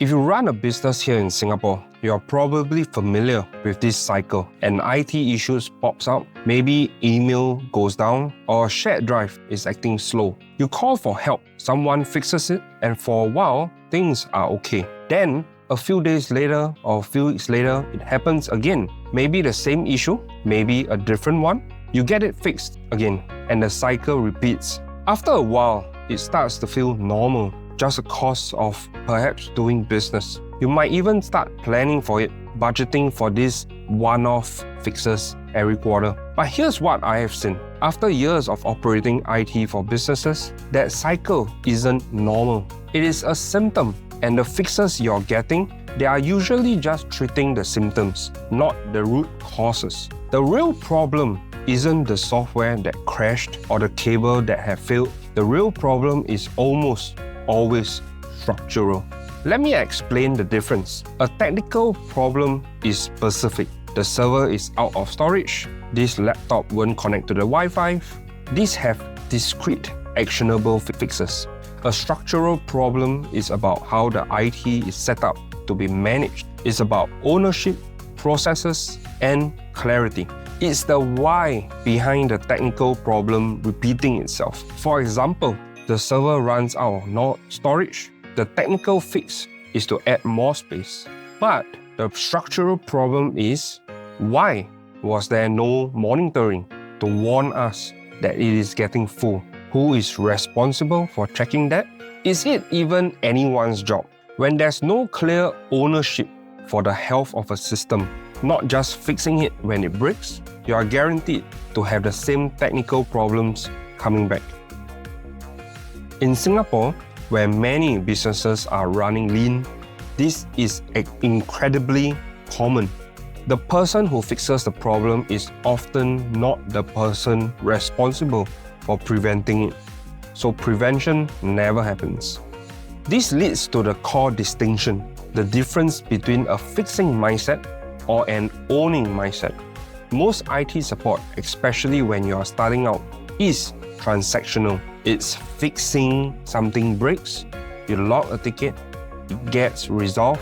If you run a business here in Singapore, you are probably familiar with this cycle. An IT issue pops up, maybe email goes down, or a shared drive is acting slow. You call for help, someone fixes it, and for a while, things are okay. Then, a few days later or a few weeks later, it happens again. Maybe the same issue, maybe a different one. You get it fixed again, and the cycle repeats. After a while, it starts to feel normal, just a cost of perhaps doing business. You might even start planning for it, budgeting for these one-off fixes every quarter. But here's what I have seen. After years of operating IT for businesses, that cycle isn't normal. It is a symptom, and the fixes you're getting, they are usually just treating the symptoms, not the root causes. The real problem isn't the software that crashed or the cable that have failed. The real problem is almost always structural. Let me explain the difference. A technical problem is specific. The server is out of storage. This laptop won't connect to the Wi-Fi. These have discrete, actionable fixes. A structural problem is about how the IT is set up to be managed. It's about ownership, processes, and clarity. It's the why behind the technical problem repeating itself. For example, the server runs out of storage. The technical fix is to add more space. But the structural problem is, why was there no monitoring to warn us that it is getting full? Who is responsible for checking that? Is it even anyone's job? When there's no clear ownership for the health of a system, not just fixing it when it breaks, you are guaranteed to have the same technical problems coming back. In Singapore, where many businesses are running lean, this is incredibly common. The person who fixes the problem is often not the person responsible for preventing it. So prevention never happens. This leads to the core distinction, the difference between a fixing mindset or an owning mindset. Most IT support, especially when you are starting out, is transactional. It's fixing something breaks, you log a ticket, it gets resolved.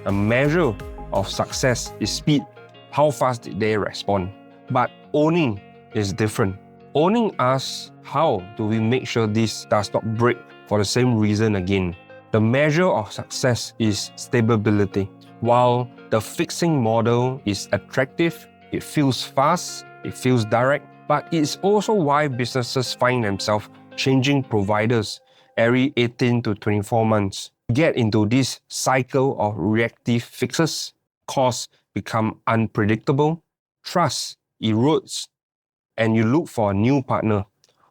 A measure of success is speed. How fast did they respond? But owning is different. Owning asks, how do we make sure this does not break for the same reason again? The measure of success is stability. While the fixing model is attractive, it feels fast, it feels direct, but it's also why businesses find themselves changing providers every 18 to 24 months. Get into this cycle of reactive fixes, costs become unpredictable, trust erodes, and you look for a new partner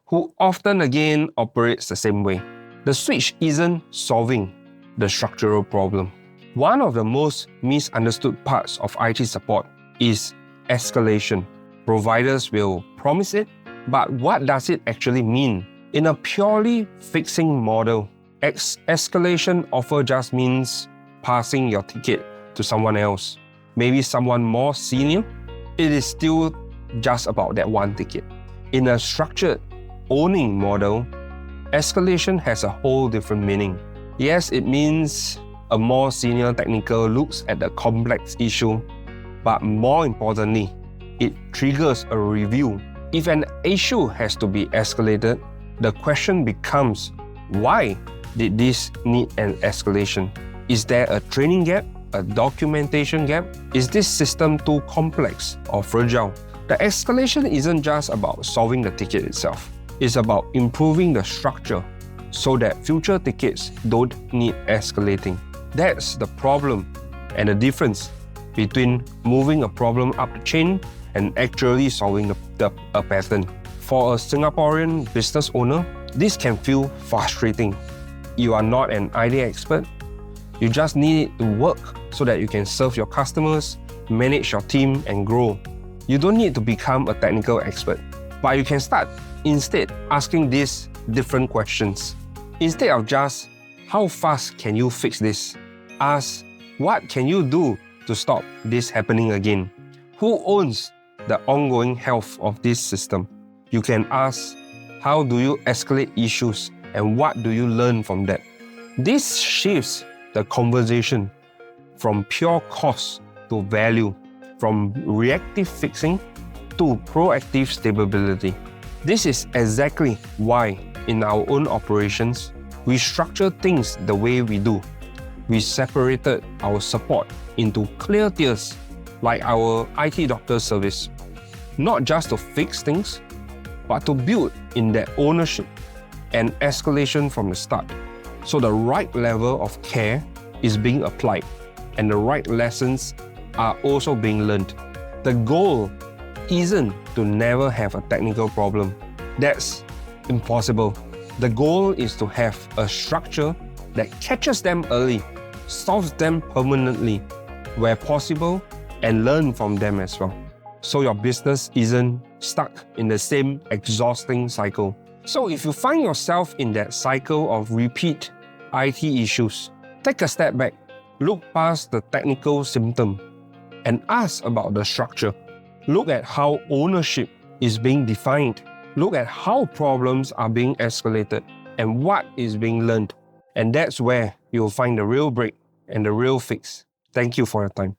who often again operates the same way. The switch isn't solving the structural problem. One of the most misunderstood parts of IT support is escalation. Providers will promise it, but what does it actually mean? In a purely fixing model, escalation often just means passing your ticket to someone else, maybe someone more senior. It is still just about that one ticket. In a structured owning model, escalation has a whole different meaning. Yes, it means a more senior technical looks at the complex issue, but more importantly, it triggers a review. If an issue has to be escalated, the question becomes, why did this need an escalation? Is there a training gap, a documentation gap? Is this system too complex or fragile? The escalation isn't just about solving the ticket itself. It's about improving the structure so that future tickets don't need escalating. That's the problem and the difference between moving a problem up the chain and actually solving a pattern. For a Singaporean business owner, this can feel frustrating. You are not an IT expert. You just need it to work so that you can serve your customers, manage your team, and grow. You don't need to become a technical expert, but you can start instead asking these different questions. Instead of just, how fast can you fix this? Ask, what can you do to stop this happening again? Who owns the ongoing health of this system? You can ask, how do you escalate issues and what do you learn from that? This shifts the the conversation from pure cost to value, from reactive fixing to proactive stability. This is exactly why in our own operations, we structure things the way we do. We separated our support into clear tiers, like our IT doctor service, not just to fix things, but to build in that ownership and escalation from the start. So the right level of care is being applied and the right lessons are also being learned. The goal isn't to never have a technical problem. That's impossible. The goal is to have a structure that catches them early, solves them permanently where possible, and learn from them as well. So your business isn't stuck in the same exhausting cycle. So if you find yourself in that cycle of repeat IT issues, take a step back, look past the technical symptom, and ask about the structure. Look at how ownership is being defined. Look at how problems are being escalated and what is being learned. And that's where you'll find the real break and the real fix. Thank you for your time.